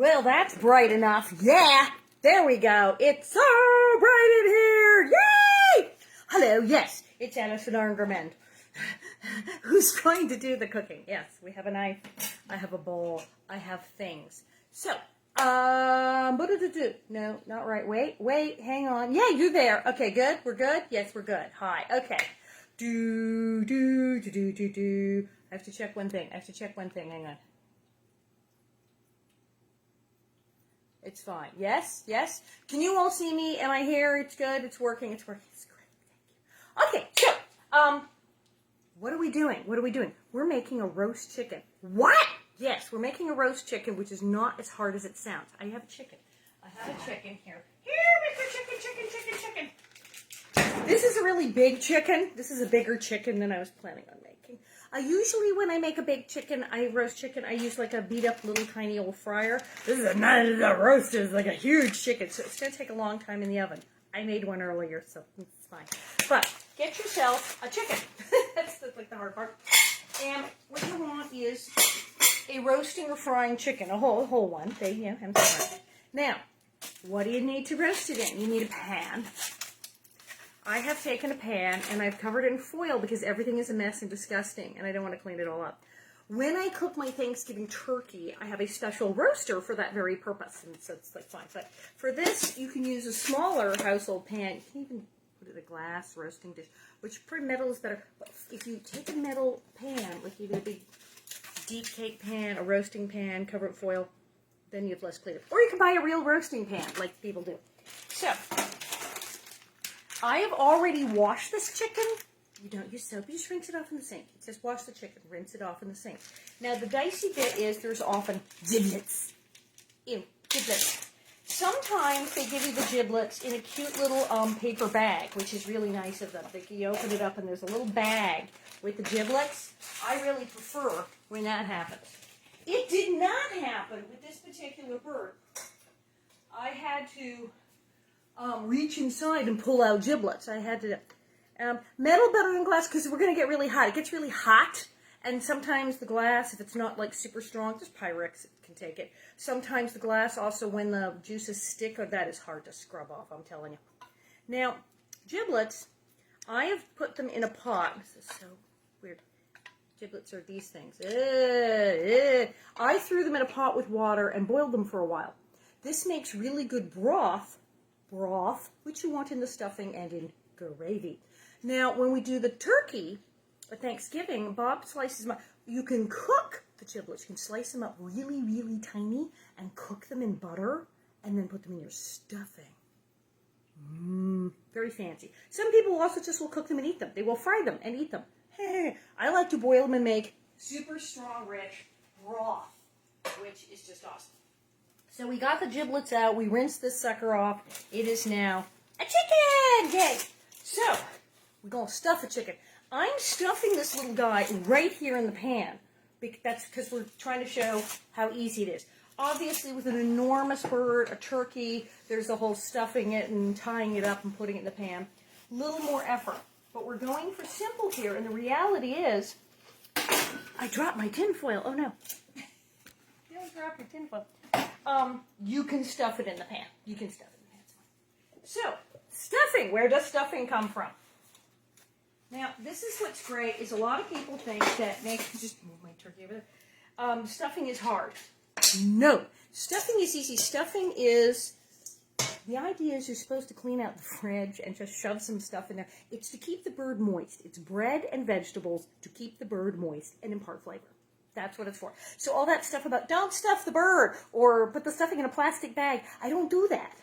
Well, that's bright enough. Yeah, there we go. It's so bright in here. Yay! Hello, yes, it's Alison Arngrim. Who's going to do the cooking? Yes, we have a knife. I have a bowl. I have things. So, no, not right. Wait, hang on. Yeah, you're there. Okay, good. We're good? Yes, we're good. Hi. Okay. Do. I have to check one thing. Hang on. It's fine. Yes? Can you all see me? Am I here? It's good. It's working. It's great. Thank you. Okay, so, what are we doing? We're making a roast chicken. What? Yes, we're making a roast chicken, which is not as hard as it sounds. I have a chicken. Here. Here, Mr. Chicken. This is a really big chicken. This is a bigger chicken than I was planning on making. Usually when I make a big chicken, roast chicken, I use like a beat up little tiny old fryer. This is a roast is like a huge chicken, so it's going to take a long time in the oven. I made one earlier, so it's fine. But get yourself a chicken. That's like the hard part. And what you want is a roasting or frying chicken, a whole one. Now, what do you need to roast it in? You need a pan. I have taken a pan and I've covered it in foil because everything is a mess and disgusting and I don't want to clean it all up. When I cook my Thanksgiving turkey, I have a special roaster for that very purpose, and so it's like fine. But for this, you can use a smaller household pan. You can even put it in a glass roasting dish, which for metal is better. But if you take a metal pan, like even a big deep cake pan, a roasting pan, cover it with foil, then you have less cleanup. Or you can buy a real roasting pan, like people do. So, I have already washed this chicken. You don't use soap, you just rinse it off in the sink. It says wash the chicken, rinse it off in the sink. Now the dicey bit is there's often giblets. Ew, giblets. Sometimes they give you the giblets in a cute little paper bag, which is really nice of them. You open it up and there's a little bag with the giblets. I really prefer when that happens. It did not happen with this particular bird. I had to reach inside and pull out giblets. I had to... metal better than glass because we're going to get really hot. It gets really hot, and sometimes the glass, if it's not like super strong, just Pyrex can take it. Sometimes the glass also, when the juices stick, or that is hard to scrub off, I'm telling you. Now, giblets, I have put them in a pot. This is so weird. Giblets are these things. I threw them in a pot with water and boiled them for a while. This makes really good broth, which you want in the stuffing and in gravy. Now, when we do the turkey for Thanksgiving, Bob slices them up. You can cook the giblets. You can slice them up really, really tiny and cook them in butter and then put them in your stuffing. Very fancy. Some people also just will cook them and eat them. They will fry them and eat them. I like to boil them and make super strong, rich broth, which is just awesome. So we got the giblets out. We rinsed this sucker off. It is now a chicken! Yay! So, we're going to stuff the chicken. I'm stuffing this little guy right here in the pan. That's because we're trying to show how easy it is. Obviously, with an enormous bird, a turkey, there's the whole stuffing it and tying it up and putting it in the pan. A little more effort. But we're going for simple here, and the reality is, I dropped my tinfoil. Oh, no. You don't drop your tinfoil. You can stuff it in the pan. It's fine. So, stuffing. Where does stuffing come from? Now, this is what's great, is a lot of people think that just move my turkey over there. Stuffing is hard. No. Stuffing is easy. Stuffing is, the idea is you're supposed to clean out the fridge and just shove some stuff in there. It's to keep the bird moist. It's bread and vegetables to keep the bird moist and impart flavor. That's what it's for. So all that stuff about don't stuff the bird or put the stuffing in a plastic bag, I don't do that.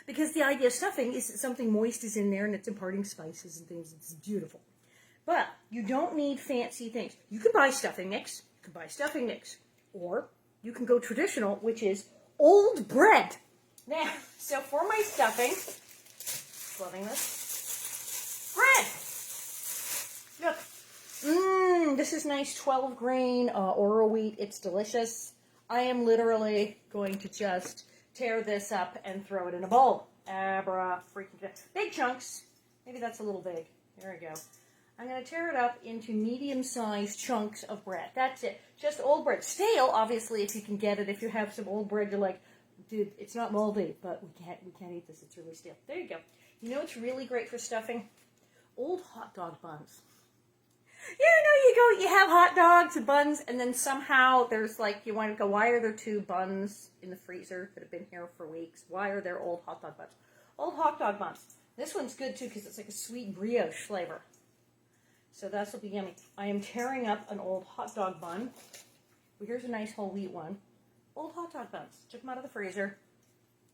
Because the idea of stuffing is that something moist is in there and it's imparting spices and things. It's beautiful. But you don't need fancy things. You can buy stuffing mix. Or you can go traditional, which is old bread. Now, so for my stuffing, loving this, bread. Look. This is nice 12 grain Oro wheat. It's delicious. I am literally going to just tear this up and throw it in a bowl. Abra freaking big chunks. Maybe that's a little big. There we go. I'm going to tear it up into medium-sized chunks of bread. That's it. Just old bread. Stale, obviously, if you can get it. If you have some old bread, you're like, dude, it's not moldy, but we can't eat this. It's really stale. There you go. You know what's really great for stuffing? Old hot dog buns. You have hot dogs and buns, and then somehow there's like, you want to go, why are there 2 buns in the freezer that have been here for weeks? Why are there old hot dog buns? Old hot dog buns. This one's good too because it's like a sweet brioche flavor. So this will be yummy. I am tearing up an old hot dog bun. Well, here's a nice whole wheat one. Old hot dog buns. Took them out of the freezer.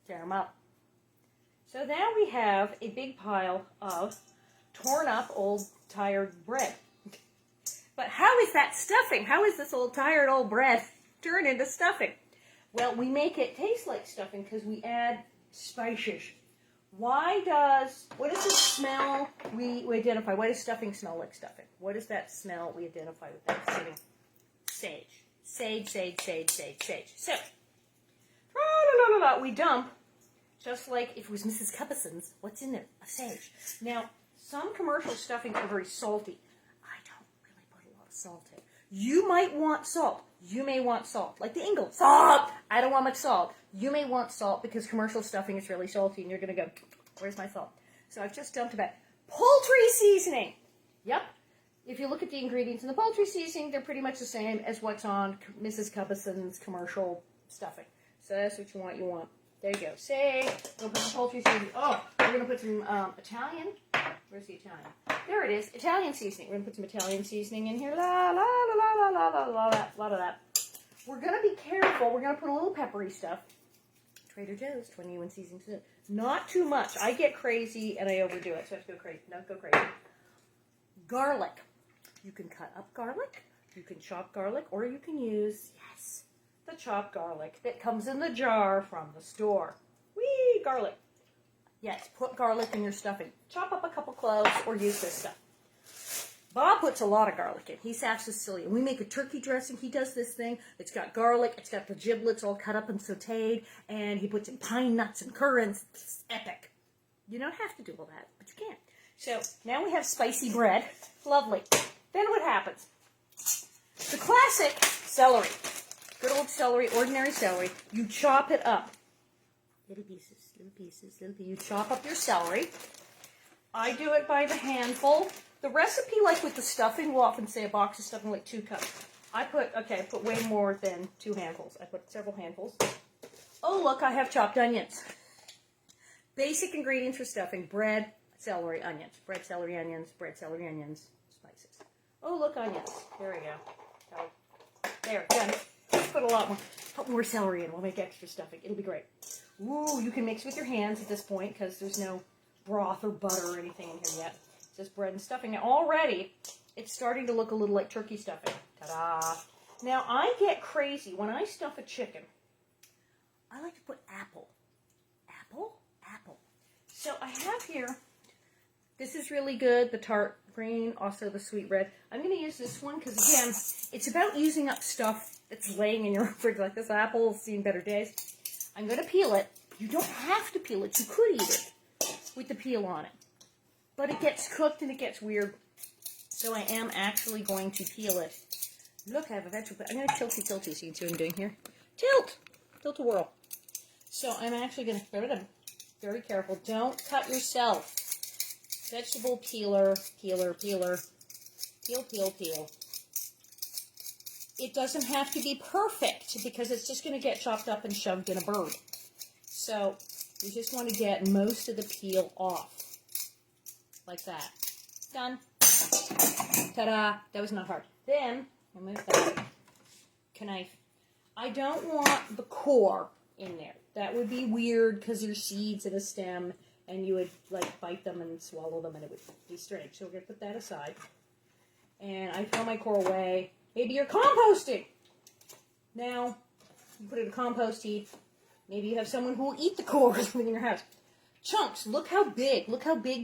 Tear them up. So now we have a big pile of torn up old tired bread. But how is that stuffing? How is this old tired old bread turned into stuffing? Well, we make it taste like stuffing because we add spices. What does the smell we identify? Why does stuffing smell like stuffing? What is that smell we identify with that sitting? Sage. Sage. So, we dump, just like if it was Mrs. Cupperson's, what's in there? A sage. Now, some commercial stuffings are very salty. I don't really put a lot of salt in. You might want salt. You may want salt. Like the Ingle. Salt! I don't want much salt. You may want salt because commercial stuffing is really salty and you're going to go, where's my salt? So I've just dumped about poultry seasoning. Yep. If you look at the ingredients in the poultry seasoning, they're pretty much the same as what's on Mrs. Cupperson's commercial stuffing. So that's what you want. There you go. Say, we'll put some poultry seasoning. Oh, we're going to put some Italian. Where's the Italian? There it is. Italian seasoning. We're going to put some Italian seasoning in here. La of that. We're going to be careful. We're going to put a little peppery stuff. Trader Joe's 21 seasonings. Not too much. I get crazy and I overdo it, so I have to go crazy. Don't go crazy. Garlic. You can cut up garlic. You can chop garlic, or you can use, the chopped garlic that comes in the jar from the store. Whee! Garlic. Yes, put garlic in your stuffing. Chop up a couple cloves or use this stuff. Bob puts a lot of garlic in. He's half Sicilian. We make a turkey dressing. He does this thing. It's got garlic. It's got the giblets all cut up and sauteed. And he puts in pine nuts and currants. It's epic. You don't have to do all that, but you can. So now we have spicy bread. Lovely. Then what happens? The classic celery. Good old celery, ordinary celery. You chop it up. Little pieces. You chop up your celery. I do it by the handful. The recipe, like with the stuffing, will often say a box of stuffing, like 2 cups. I put way more than 2 handfuls. I put several handfuls. Oh, look, I have chopped onions. Basic ingredients for stuffing: bread, celery, onions. Bread, celery, onions, spices. Oh, look, onions. There we go. Oh, there, done. Put a lot more. Put more celery in. We'll make extra stuffing. It'll be great. Ooh, you can mix with your hands at this point because there's no broth or butter or anything in here yet. It's just bread and stuffing. Now, already, it's starting to look a little like turkey stuffing. Ta-da! Now, I get crazy. When I stuff a chicken, I like to put apple. Apple? So I have here, this is really good, the tart green, also the sweet red. I'm going to use this one because, again, it's about using up stuff that's laying in your fridge. Like this apple's seen better days. I'm going to peel it. You don't have to peel it. You could eat it with the peel on it. But it gets cooked and it gets weird. So I am actually going to peel it. Look, I have a vegetable. I'm going to tilty so you can see what I'm doing here. Tilt to whirl. So I'm actually going to throw it in. Very careful. Don't cut yourself. Vegetable peeler. Peel. It doesn't have to be perfect because it's just going to get chopped up and shoved in a bird. So you just want to get most of the peel off. Like that. Done. Ta-da! That was not hard. Then, I'll move that knife. I don't want the core in there. That would be weird because there's seeds in a stem and you would like bite them and swallow them and it would be strange. So we're going to put that aside. And I throw my core away. Maybe you're composting. Now, you put it in a compost heap. Maybe you have someone who will eat the core in your house. Chunks. Look how big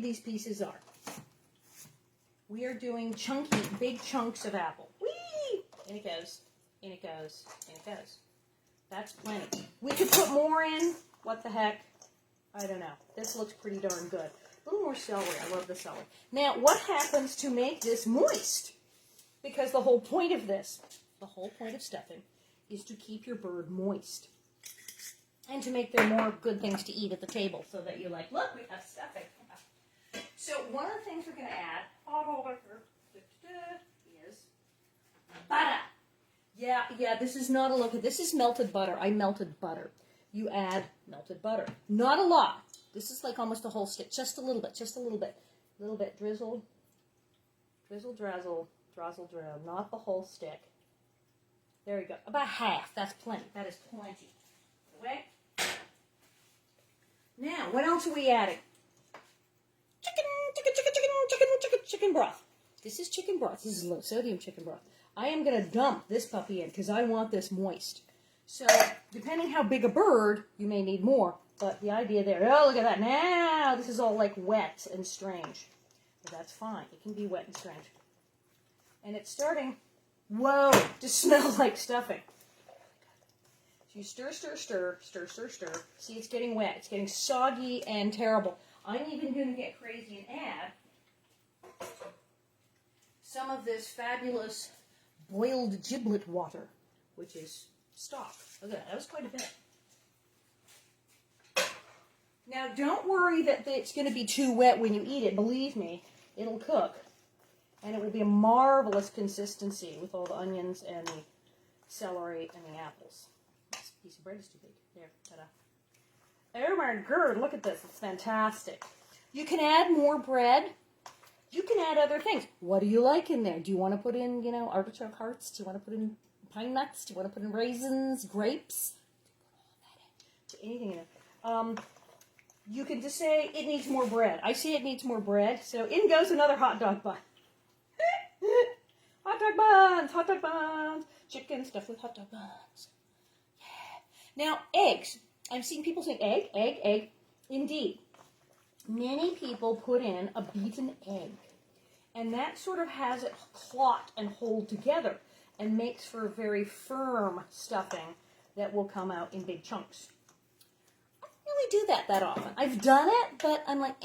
these pieces are. We are doing chunky, big chunks of apple. Whee! In it goes. That's plenty. We could put more in. What the heck? I don't know. This looks pretty darn good. A little more celery. I love the celery. Now, what happens to make this moist? Because the whole point of this, the whole point of stuffing, is to keep your bird moist. And to make there more good things to eat at the table so that you're like, look, we have stuffing. So one of the things we're going to add, is butter. Yeah, this is not a look. This is melted butter. I melted butter. You add melted butter. Not a lot. This is like almost a whole stick. Just a little bit. Just a little bit. A little bit. Drizzle. Drizzle, drizzle. Drizzle, drizzle. Not the whole stick. There you go. About half. That's plenty. That is plenty. Okay? Now, what else are we adding? Chicken broth. This is chicken broth. This is low sodium chicken broth. I am going to dump this puppy in because I want this moist. So, depending how big a bird, you may need more. But the idea there, oh, look at that. Now, this is all like wet and strange. But that's fine. It can be wet and strange. And it's starting, whoa, to smell like stuffing. So you stir, stir, stir, stir, stir, stir. See, it's getting wet. It's getting soggy and terrible. I'm even going to get crazy and add some of this fabulous boiled giblet water, which is stock. Look at that. That was quite a bit. Now, don't worry that it's going to be too wet when you eat it. Believe me, it'll cook. And it will be a marvelous consistency with all the onions and the celery and the apples. This piece of bread is too big. There, ta-da. Oh my God, look at this. It's fantastic. You can add more bread. You can add other things. What do you like in there? Do you want to put in, artichoke hearts? Do you want to put in pine nuts? Do you want to put in raisins, grapes? Put anything in it. You can just say it needs more bread. I say it needs more bread. So in goes another hot dog bun. Hot dog buns, chicken stuffed with hot dog buns. Yeah. Now, eggs. I've seen people say egg. Indeed. Many people put in a beaten egg. And that sort of has it clot and hold together and makes for a very firm stuffing that will come out in big chunks. I don't really do that often. I've done it, but I'm like,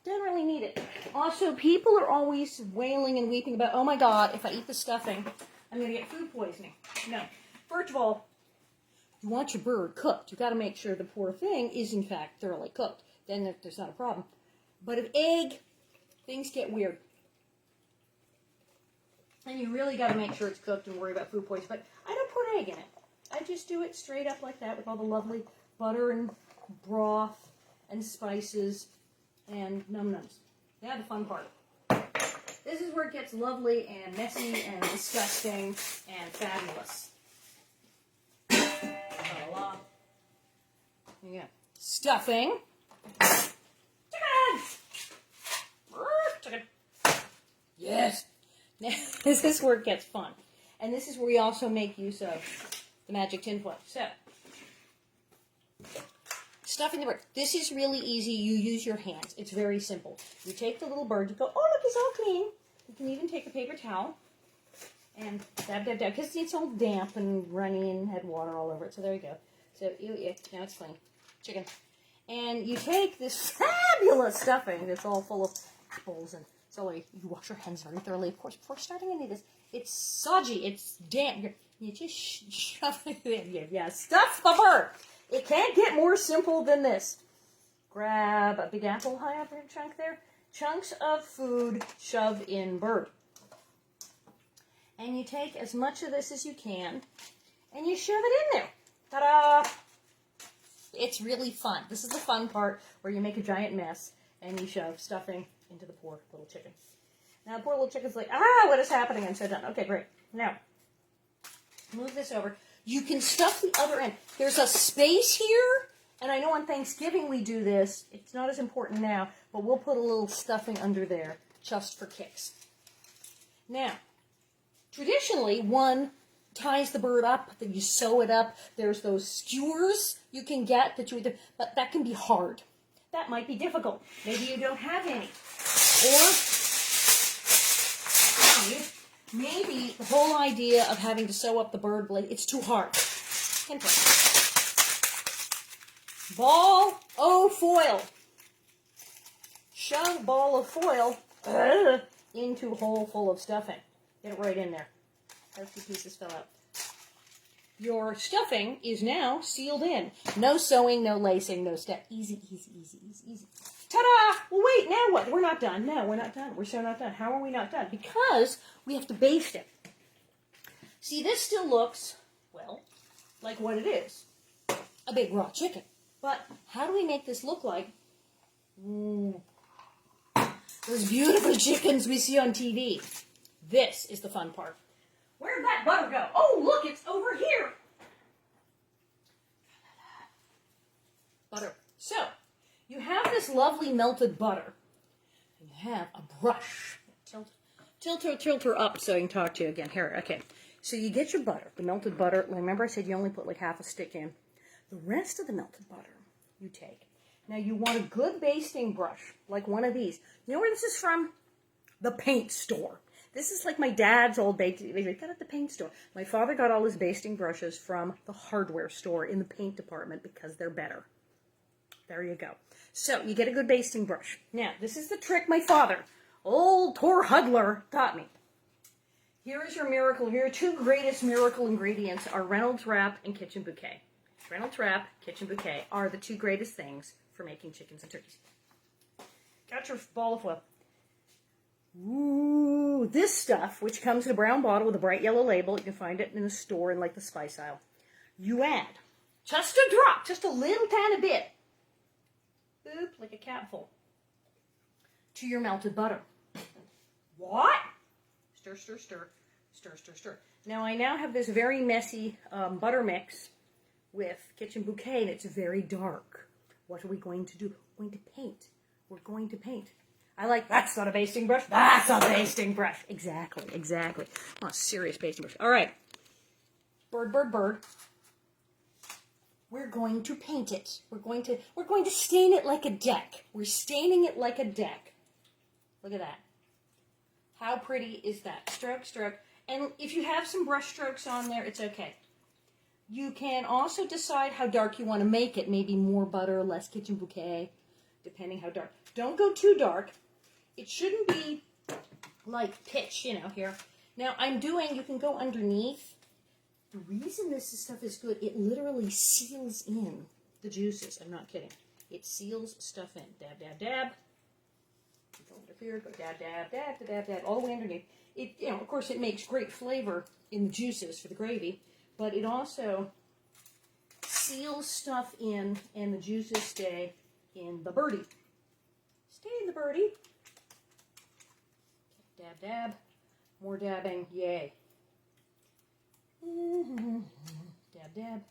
don't really need it. Also, people are always wailing and weeping about, oh my God, if I eat the stuffing, I'm going to get food poisoning. No. First of all, you want your bird cooked. You've got to make sure the poor thing is, in fact, thoroughly cooked. Then there's not a problem. But if egg, things get weird. And you really got to make sure it's cooked and worry about food poisoning. But I don't put egg in it. I just do it straight up like that with all the lovely butter and broth and spices and num-nums. Now the fun part. This is where it gets lovely and messy and disgusting and fabulous. Voila. There you go. Stuffing. Chicken! Yes. Now, this is where it gets fun. And this is where we also make use of the magic tinfoil. So, stuffing the bird. This is really easy. You use your hands. It's very simple. You take the little bird. You go, oh, look, it's all clean. You can even take a paper towel and dab, dab, dab. Because it's all damp and runny and had water all over it. So there you go. So, now it's clean. Chicken. And you take this fabulous stuffing that's all full of apples and celery. You wash your hands very thoroughly, of course, before starting any of this. It's soggy. It's damp. You just shove it in. Yeah, stuff the bird. It can't get more simple than this. Grab a big apple high up in a chunk there. Chunks of food, shove in bird. And you take as much of this as you can, and you shove it in there. Ta-da! It's really fun. This is the fun part where you make a giant mess, and you shove stuffing into the poor little chicken. Now, the poor little chicken's like, what is happening? I'm so done. Okay, great. Now, move this over. You can stuff the other end. There's a space here, and I know on Thanksgiving we do this. It's not as important now, but we'll put a little stuffing under there just for kicks. Now, traditionally, one ties the bird up, then you sew it up. There's those skewers you can get that you either, but that can be hard. That might be difficult. Maybe you don't have any. Or maybe the whole idea of having to sew up the bird blade, it's too hard. Ball o' foil. shove a ball of foil into a hole full of stuffing. Get it right in there. Those two pieces fell out. Your stuffing is now sealed in. No sewing, no lacing, no step. Easy, easy, easy, easy, easy. Ta-da! Well, wait, now what? We're not done. No, we're not done. We're so not done. How are we not done? Because we have to baste it. See, this still looks, well, like what it is. A big raw chicken. But how do we make this look like those beautiful chickens we see on TV? This is the fun part. Where'd that butter go? Oh, look, it's over here. Butter. So, you have this lovely melted butter. And you have a brush. Tilt her up so I can talk to you again. Here, okay. So you get your butter, the melted butter. Remember I said you only put like half a stick in. The rest of the melted butter you take. Now you want a good basting brush, like one of these. You know where this is from? The paint store. This is like my dad's old basting. He got it at the paint store. My father got all his basting brushes from the hardware store in the paint department because they're better. There you go. So you get a good basting brush. Now, this is the trick my father, old Tor Hudler, taught me. Here is your miracle. Your two greatest miracle ingredients are Reynolds Wrap and Kitchen Bouquet. Reynolds Wrap, Kitchen Bouquet are the two greatest things for making chickens and turkeys. Got your ball of foil. Ooh, this stuff, which comes in a brown bottle with a bright yellow label, you can find it in the store in like the spice aisle. You add just a drop, just a little tiny bit, boop, like a capful, to your melted butter. What? Stir, stir, stir, stir, stir, stir. Now I have this very messy butter mix with Kitchen Bouquet, and it's very dark. What are we going to do? We're going to paint. We're going to paint. I like, that's not a basting brush. That's a basting brush. Exactly, exactly. Oh, a serious basting brush. All right. Bird, bird, bird. We're going to paint it. We're going to stain it like a deck. We're staining it like a deck. Look at that. How pretty is that? Stroke, stroke. And if you have some brush strokes on there, it's okay. You can also decide how dark you want to make it. Maybe more butter, less Kitchen Bouquet, depending how dark. Don't go too dark. It shouldn't be like pitch, you know, here. Now, you can go underneath. The reason this stuff is good, it literally seals in the juices. I'm not kidding. It seals stuff in. Dab, dab, dab. Go under here, go dab, dab, dab, dab, dab, all the way underneath. It, you know, of course, it makes great flavor in the juices for the gravy, but it also seals stuff in, and the juices stay in the birdie. Stay in the birdie. Dab, dab. More dabbing. Yay. Dab, dab.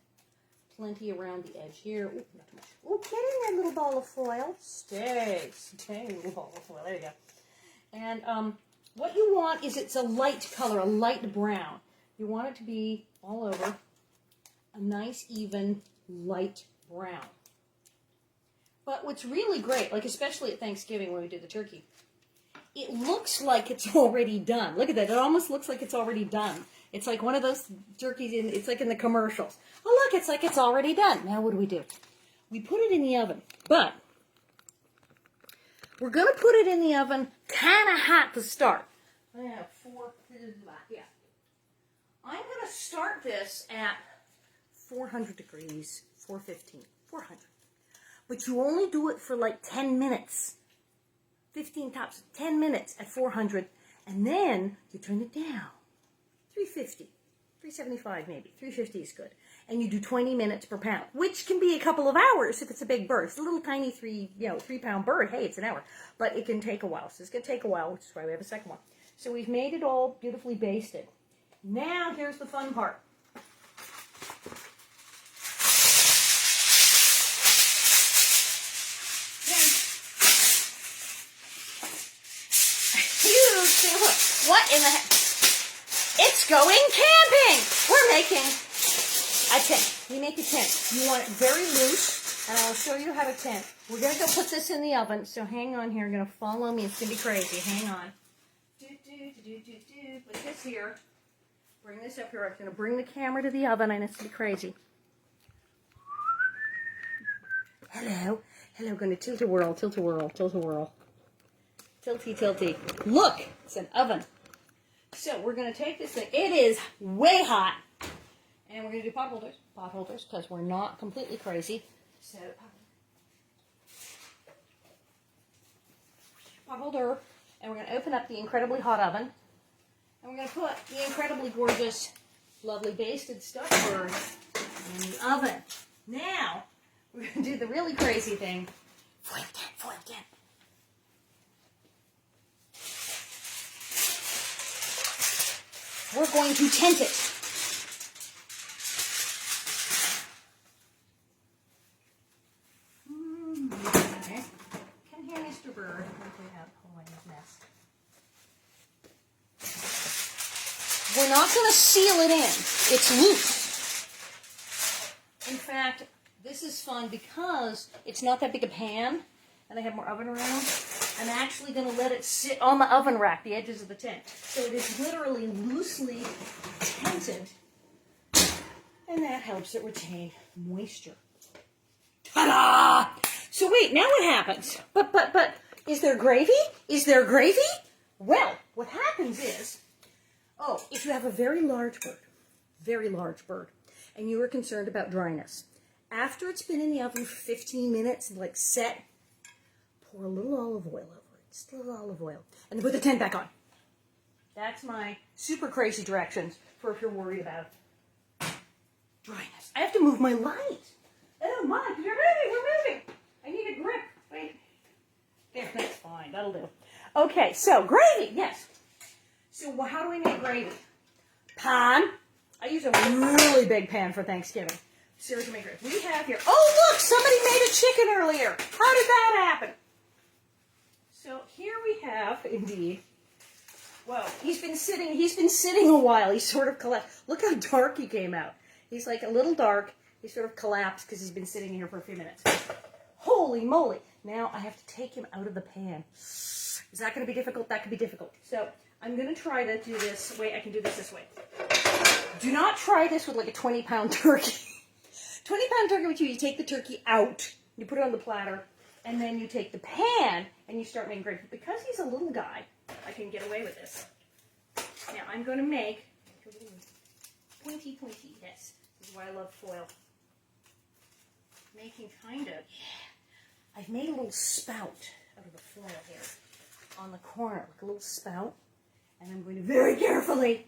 Plenty around the edge here. Ooh, not too much. Ooh, get in there, little ball of foil. Stay, little ball of foil. There you go. And what you want is it's a light color, a light brown. You want it to be all over a nice, even, light brown. But what's really great, like especially at Thanksgiving when we do the turkey, it looks like it's already done. Look at that. It almost looks like it's already done. It's like one of those turkeys, it's like in the commercials. Oh, look, it's like it's already done. Now what do? We put it in the oven, but we're going to put it in the oven kind of hot to start. I have I'm going to start this at 400 degrees, 415, 400. But you only do it for like 10 minutes. 15 tops, 10 minutes at 400, and then you turn it down. 350, 375 maybe, 350 is good. And you do 20 minutes per pound, which can be a couple of hours if it's a big bird. It's a little tiny 3-pound bird. Hey, it's an hour. But it can take a while. So it's going to take a while, which is why we have a second one. So we've made it all beautifully basted. Now here's the fun part. What in the heck? It's going camping! We're making a tent. We make a tent. You want it very loose, and I'll show you how to tent. We're going to go put this in the oven, so hang on here. You're going to follow me. It's going to be crazy. Hang on. Put this here. Bring this up here. I'm going to bring the camera to the oven, and it's going to be crazy. Hello. Hello. Going to tilt-a-whirl, tilt-a-whirl, tilt-a-whirl. Tilty. Look, it's an oven. So we're going to take this thing. It is way hot. And we're going to do pot holders, because we're not completely crazy. So, pot holder. And we're going to open up the incredibly hot oven. And we're going to put the incredibly gorgeous, lovely basted stuffed bird in the oven. Now, we're going to do the really crazy thing. Foil it in. We're going to tent it. Okay. Come here, Mr. Bird. Clean out Hawaii's nest. We're not going to seal it in. It's loose. In fact, this is fun because it's not that big a pan, and I have more oven around. I'm actually going to let it sit on the oven rack, the edges of the tent. So it is literally loosely tented, and that helps it retain moisture. Ta-da! So wait, now what happens? But, is there gravy? Is there gravy? Well, what happens is, if you have a very large bird, and you are concerned about dryness, after it's been in the oven for 15 minutes, like set, pour a little olive oil over it, just a little olive oil, and then put the tent back on. That's my super crazy directions for if you're worried about dryness. I have to move my light. Oh my, we're moving. I need a grip. Wait. There, that's fine. That'll do. Okay, so gravy, yes. So how do we make gravy? Pan. I use a really big pan for Thanksgiving. Seriously, make gravy. We have here, oh look, somebody made a chicken earlier. How did that happen? So here we have, indeed, whoa, he's been sitting a while. He's sort of collapsed. Look how dark he came out. He's like a little dark. He sort of collapsed because he's been sitting here for a few minutes. Holy moly. Now I have to take him out of the pan. Is that going to be difficult? That could be difficult. So I'm going to try to do this. Wait, I can do this way. Do not try this with like a 20-pound turkey. 20-pound turkey, what you take the turkey out, you put it on the platter, and then you take the pan and you start making gravy. Because he's a little guy, I can get away with this. Now I'm going to make pointy, yes. This is why I love foil. Making kind of, I've made a little spout out of the foil here on the corner, like a little spout. And I'm going to very carefully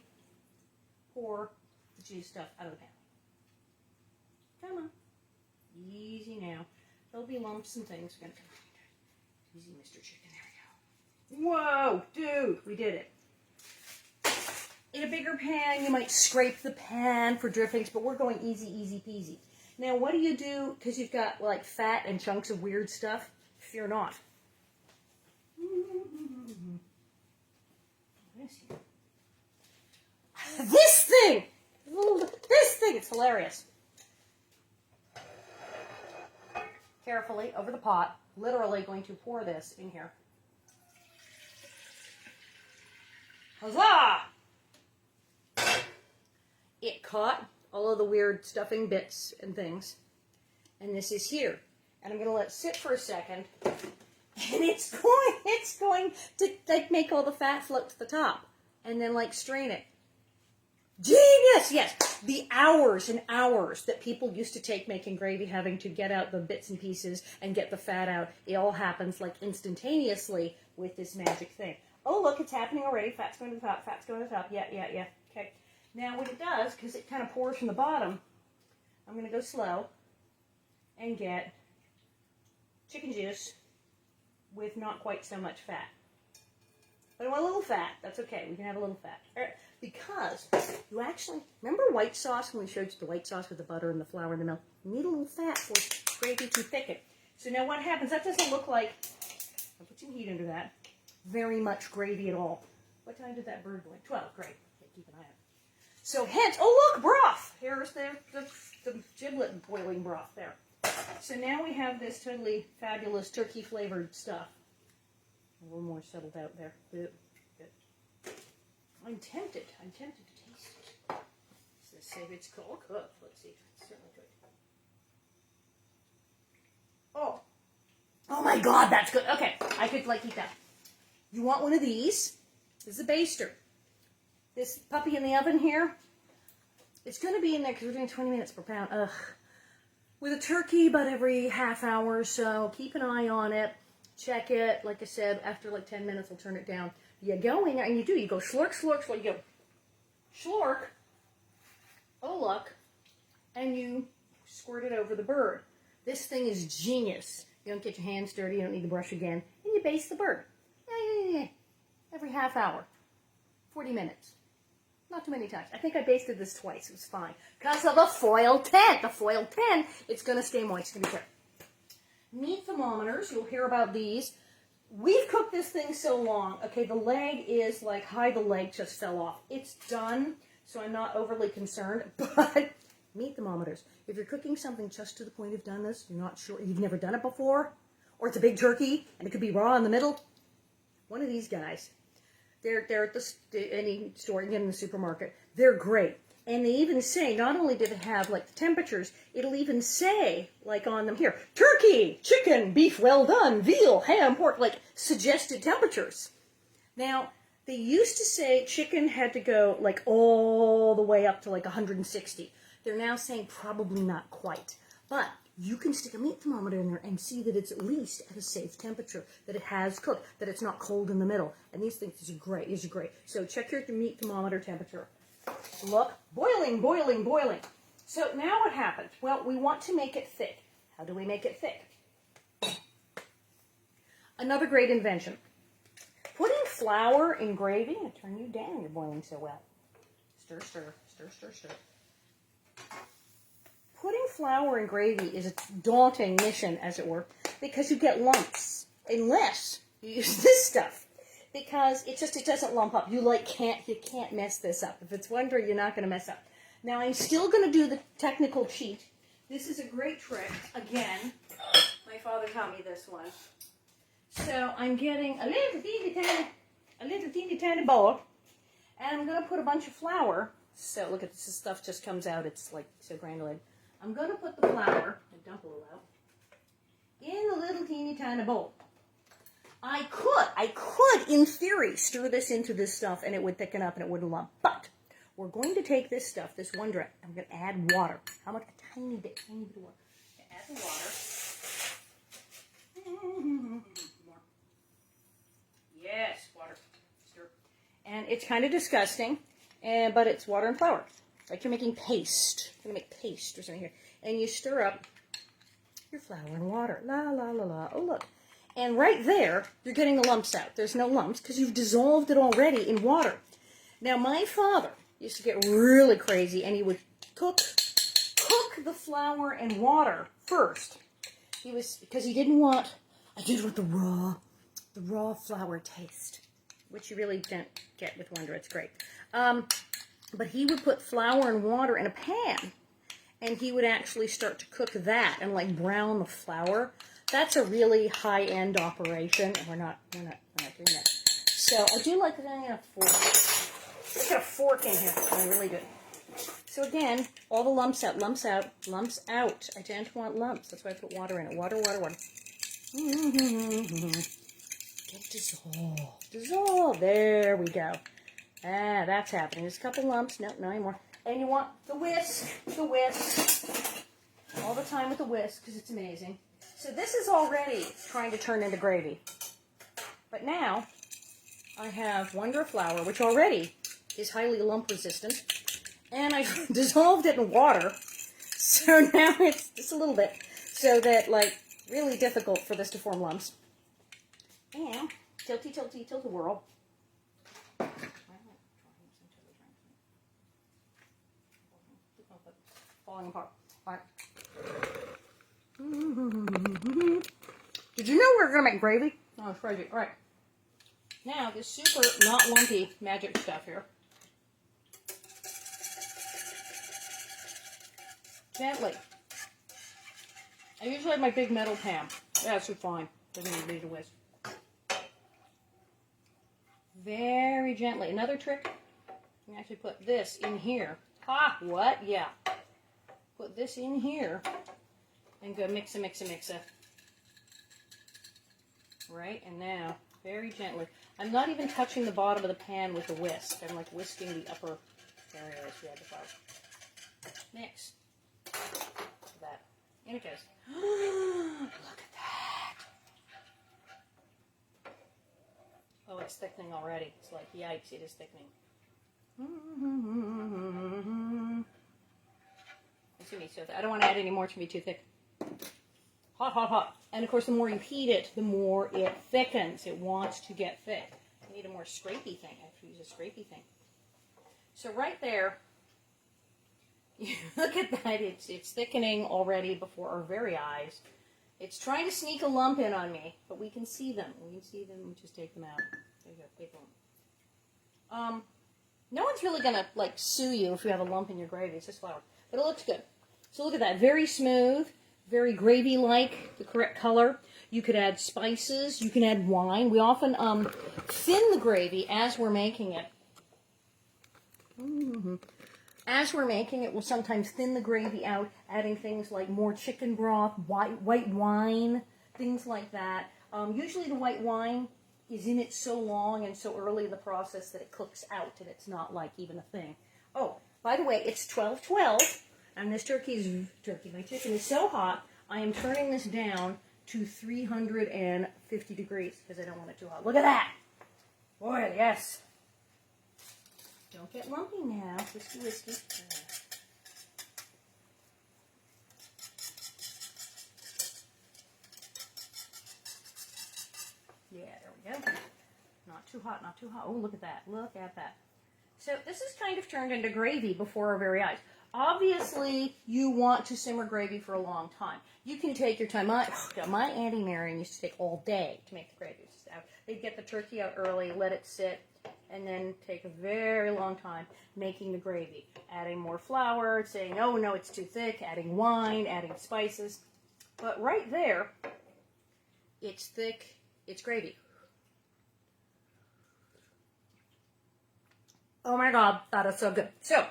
pour the cheese stuff out of the pan. Come on. Easy now. There'll be lumps and things. We're going to come easy, Mr. Chicken. There we go. Whoa, dude, we did it. In a bigger pan, you might scrape the pan for drippings, but we're going easy peasy. Now, what do you do, because you've got, like, fat and chunks of weird stuff? Fear not. This thing! It's hilarious. Carefully, over the pot, literally going to pour this in here. Huzzah! It caught all of the weird stuffing bits and things. And this is here. And I'm going to let it sit for a second. And it's going to like make all the fat float to the top. And then like strain it. Genius! Yes. The hours and hours that people used to take making gravy, having to get out the bits and pieces and get the fat out. It all happens like instantaneously with this magic thing. Oh, look, it's happening already. Fat's going to the top. Fat's going to the top. Yeah. Okay. Now what it does, because it kind of pours from the bottom, I'm going to go slow and get chicken juice with not quite so much fat. But I want a little fat. That's okay. We can have a little fat. All right. Because you actually, remember white sauce when we showed you the white sauce with the butter and the flour and the milk? You need a little fat for gravy to thicken. So now what happens, that doesn't look like, I'll put some heat under that, very much gravy at all. What time did that bird go in? 12, great. Okay, keep an eye on it. So hence, oh look, broth. Here's the giblet boiling broth there. So now we have this totally fabulous turkey flavored stuff. A little more settled out there. Good. I'm tempted to taste it. Let's say it's cooked. Let's see. It's certainly good. Oh my God, that's good. Okay, I could like eat that. You want one of these. This is a baster. This puppy in the oven here, it's going to be in there because we're doing 20 minutes per pound. Ugh. With a turkey about every half hour or so. Keep an eye on it. Check it. Like I said, after like 10 minutes, we'll turn it down. You go in there and you go slurk, slurk, slurk. You go slurk. Oh, look. And you squirt it over the bird. This thing is genius. You don't get your hands dirty. You don't need to brush again. And you baste the bird. Every half hour. 40 minutes. Not too many times. I think I basted this twice. It was fine. Because of the foil tent. The foil tent, it's going to stay moist. It's going to be good. Meat thermometers. You'll hear about these. We've cooked this thing so long. Okay, the leg is like, hi, the leg just fell off. It's done, so I'm not overly concerned. But meat thermometers. If you're cooking something just to the point of doneness, you're not sure, you've never done it before, or it's a big turkey, and it could be raw in the middle, one of these guys. They're at any store, you get in the supermarket. They're great. And they even say, not only do they have like the temperatures, it'll even say, like on them here, turkey, chicken, beef well done, veal, ham, pork, like suggested temperatures. Now, they used to say chicken had to go like all the way up to like 160. They're now saying probably not quite. But you can stick a meat thermometer in there and see that it's at least at a safe temperature, that it has cooked, that it's not cold in the middle. And these things are great. These are great. So check your meat thermometer temperature. Look, boiling, boiling, boiling. So now what happens? Well, we want to make it thick. How do we make it thick? Another great invention. Putting flour in gravy. I'm going to turn you down. You're boiling so well. Stir, stir, stir, stir, stir. Putting flour in gravy is a daunting mission, as it were, because you get lumps, unless you use this stuff, because it doesn't lump up. You can't mess this up. If it's Wonder, you're not going to mess up. Now I'm still going to do the technical cheat. This is a great trick. Again, my father taught me this one. So I'm getting a little teeny tiny bowl, and I'm going to put a bunch of flour. So look at this stuff just comes out. It's like so granulated. I'm going to put the flour, and dump a little out, in the little teeny tiny bowl. I could, in theory, stir this into this stuff and it would thicken up and it wouldn't lump. But we're going to take this stuff, this one drop, I'm going to add water. How much? A tiny bit of water. Add the water. More. Yes, water. Stir. And it's kind of disgusting, but it's water and flour. Like you're making paste. You're going to make paste or something here. And you stir up your flour and water. La, la, la, la. Oh, look. And right there, you're getting the lumps out. There's no lumps because you've dissolved it already in water. Now, my father used to get really crazy, and he would cook the flour and water first. Because I didn't want the raw flour taste, which you really don't get with Wonder. It's great. But he would put flour and water in a pan, and he would actually start to cook that and like brown the flour. That's a really high-end operation, and we're not doing that. So I do like that I have a fork. Look at a fork in here. Oh, really good. So again, all the lumps out, lumps out, lumps out. I don't want lumps. That's why I put water in it. Water, water, water. Get dissolved. Dissolve. There we go. Ah, that's happening. There's a couple lumps. No, not anymore. And you want the whisk. The whisk. All the time with the whisk, because it's amazing. So this is already trying to turn into gravy. But now, I have Wonder flour, which already is highly lump resistant. And I've dissolved it in water. So now it's just a little bit. So that, like, really difficult for this to form lumps. And tilty, tilty, tilt-a-whirl. Falling apart. All right. Did you know we were going to make gravy? Oh, it's crazy. All right. Now, this super not lumpy magic stuff here. Gently. I usually have my big metal pan. That's fine. Doesn't need to whisk. Very gently. Another trick. You can actually put this in here. Ha! What? Yeah. Put this in here and go mix it. Right? And now, very gently. I'm not even touching the bottom of the pan with the whisk. I'm like whisking the upper area as we had before. Mix. That. In it goes. Look at that. Oh, it's thickening already. It's like, yikes, it is thickening. It's going to be so thick. I don't want to add any more. It's going to be too thick. Hot, hot, hot. And of course, the more you heat it, the more it thickens. It wants to get thick. I need a more scrapey thing. I have to use a scrapey thing. So right there, look at that. It's thickening already before our very eyes. It's trying to sneak a lump in on me, but we can see them. We can see them. We just take them out. There you go. Big lump. No one's really going to, like, sue you if you have a lump in your gravy. It's just flour. But it looks good. So look at that. Very smooth. Very gravy-like, the correct color. You could add spices. You can add wine. We often thin the gravy as we're making it. As we're making it, we'll sometimes thin the gravy out, adding things like more chicken broth, white wine, things like that. Usually the white wine is in it so long and so early in the process that it cooks out, and it's not like even a thing. Oh, by the way, it's 12:12. And this my chicken is so hot, I am turning this down to 350 degrees because I don't want it too hot. Look at that! Boy, yes. Don't get lumpy now. Whiskey, whiskey. Yeah, there we go. Not too hot, not too hot. Oh, look at that. Look at that. So this is kind of turned into gravy before our very eyes. Obviously, you want to simmer gravy for a long time. You can take your time. My Auntie Marion used to take all day to make the gravy. They'd get the turkey out early, let it sit, and then take a very long time making the gravy. Adding more flour, saying, oh, no, it's too thick, adding wine, adding spices. But right there, it's thick, it's gravy. Oh, my God, that is so good. So,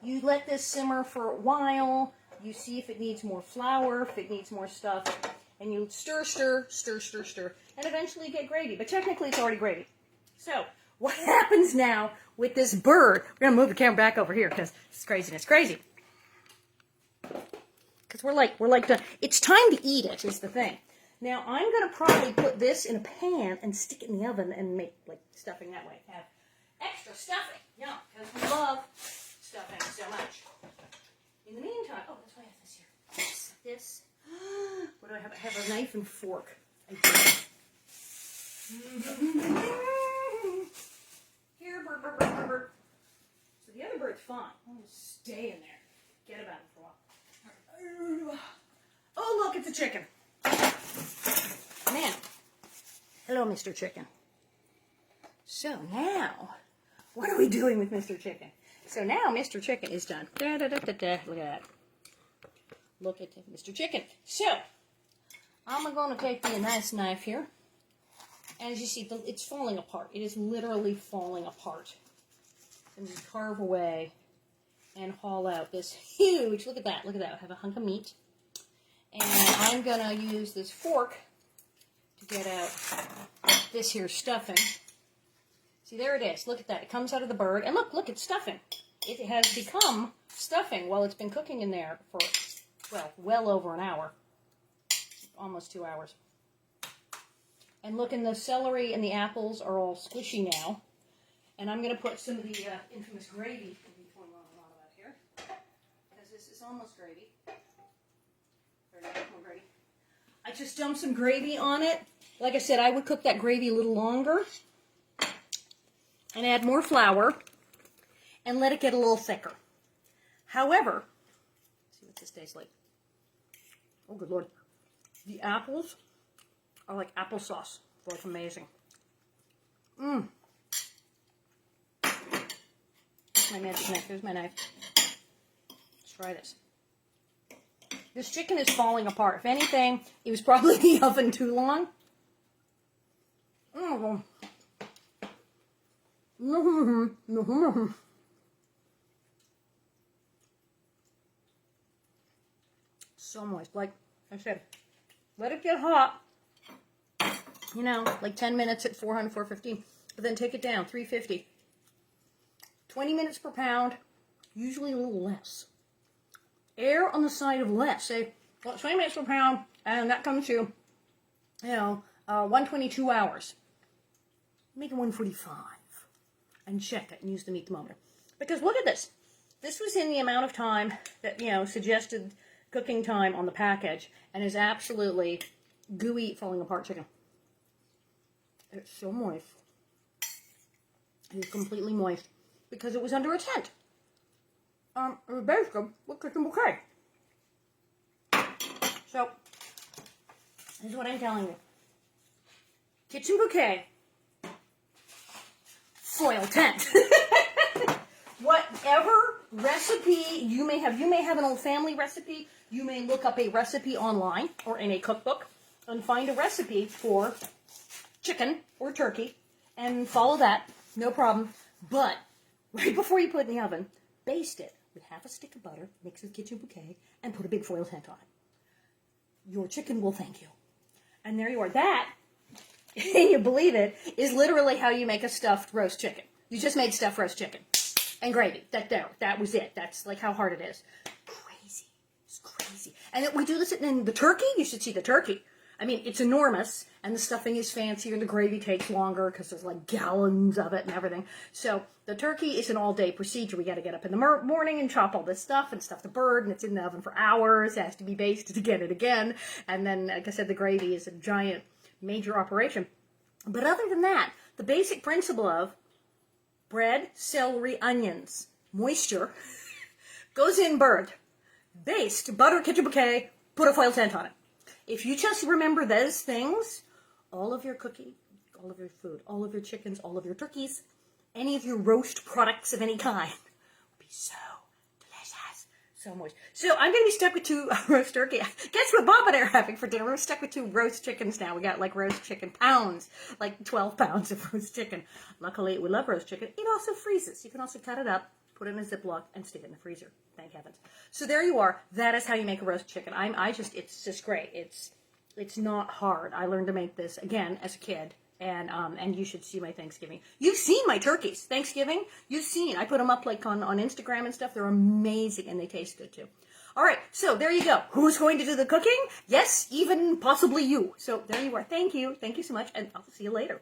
you let this simmer for a while. You see if it needs more flour, if it needs more stuff. And you stir, stir, stir, stir, stir. And eventually you get gravy. But technically it's already gravy. So, what happens now with this bird? We're going to move the camera back over here because it's craziness. Crazy. Because we're like done. It's time to eat it is the thing. Now, I'm going to probably put this in a pan and stick it in the oven and make like stuffing that way. Have extra stuffing. Yeah, because we love stuffing so much. In the meantime, oh, that's why I have this here. This. What do I have? I have a knife and fork. I do. Here, bird, bird, bird, bird, bird. So the other bird's fine. I'm going to stay in there. Get about it for a while. Oh, look, it's a chicken. Man. Hello, Mr. Chicken. So now, what are we doing with Mr. Chicken? So now Mr. Chicken is done. Da, da, da, da, da. Look at that. Look at Mr. Chicken. So, I'm going to take the nice knife here. As you see, it's falling apart. It is literally falling apart. And we carve away and haul out this huge, look at that, look at that. I have a hunk of meat. And I'm going to use this fork to get out this here stuffing. See, there it is. Look at that. It comes out of the bird. And look, it's stuffing. It has become stuffing while it's been cooking in there for, well over an hour. Almost 2 hours. And look, and the celery and the apples are all squishy now. And I'm going to put some of the infamous gravy going on about here. Because this is almost gravy. Or not more gravy. I just dumped some gravy on it. Like I said, I would cook that gravy a little longer. And add more flour. And let it get a little thicker. However, let's see what this tastes like. Oh, good Lord. The apples are like applesauce. They're like amazing. Mmm. My magic knife. There's my knife. Let's try this. This chicken is falling apart. If anything, it was probably in the oven too long. So moist. Like I said, let it get hot. you know, like 10 minutes at 400, 415, but then take it down, 350. 20 minutes per pound, usually a little less. Err on the side of less. Say, well, 20 minutes per pound, and that comes to, you know, 122 hours. Make it 145 and check it and use the meat thermometer. Because look at this. This was in the amount of time that, you know, suggested cooking time on the package, and is absolutely gooey, falling apart chicken. It's so moist. It is completely moist because it was under a tent. It was basically with kitchen bouquet. So, this is what I'm telling you. Kitchen bouquet. Foil tent. Whatever recipe you may have an old family recipe. You may look up a recipe online or in a cookbook and find a recipe for chicken or turkey and follow that, no problem. But right before you put it in the oven, baste it with half a stick of butter, mix with kitchen bouquet, and put a big foil tent on it. Your chicken will thank you. And there you are. That, can you believe it, is literally how you make a stuffed roast chicken. You just made stuffed roast chicken and gravy. That was it. That's like how hard it is. Crazy. It's crazy. And we do this in the turkey. You should see the turkey. I mean, it's enormous, and the stuffing is fancier, and the gravy takes longer because there's like gallons of it and everything. So the turkey is an all-day procedure. We got to get up in the morning and chop all this stuff and stuff the bird, and it's in the oven for hours. It has to be basted again and again. And then, like I said, the gravy is a giant, major operation. But other than that, the basic principle of bread, celery, onions, moisture, goes in bird, baste, butter, kitchen bouquet, put a foil tent on it. If you just remember those things, all of your cooking, all of your food, all of your chickens, all of your turkeys, any of your roast products of any kind will be so delicious, so moist. So I'm going to be stuck with 2 roast turkey. Guess what Bob and I are having for dinner? We're stuck with 2 roast chickens now. We got like roast chicken pounds, like 12 pounds of roast chicken. Luckily, we love roast chicken. It also freezes. You can also cut it up, put it in a Ziploc, and stick it in the freezer. Thank heavens. So there you are. That is how you make a roast chicken. It's just great. It's not hard. I learned to make this, again, as a kid. And you should see my Thanksgiving. You've seen my turkeys. Thanksgiving, you've seen. I put them up like on Instagram and stuff. They're amazing, and they taste good too. All right, so there you go. Who's going to do the cooking? Yes, even possibly you. So there you are. Thank you. Thank you so much, and I'll see you later.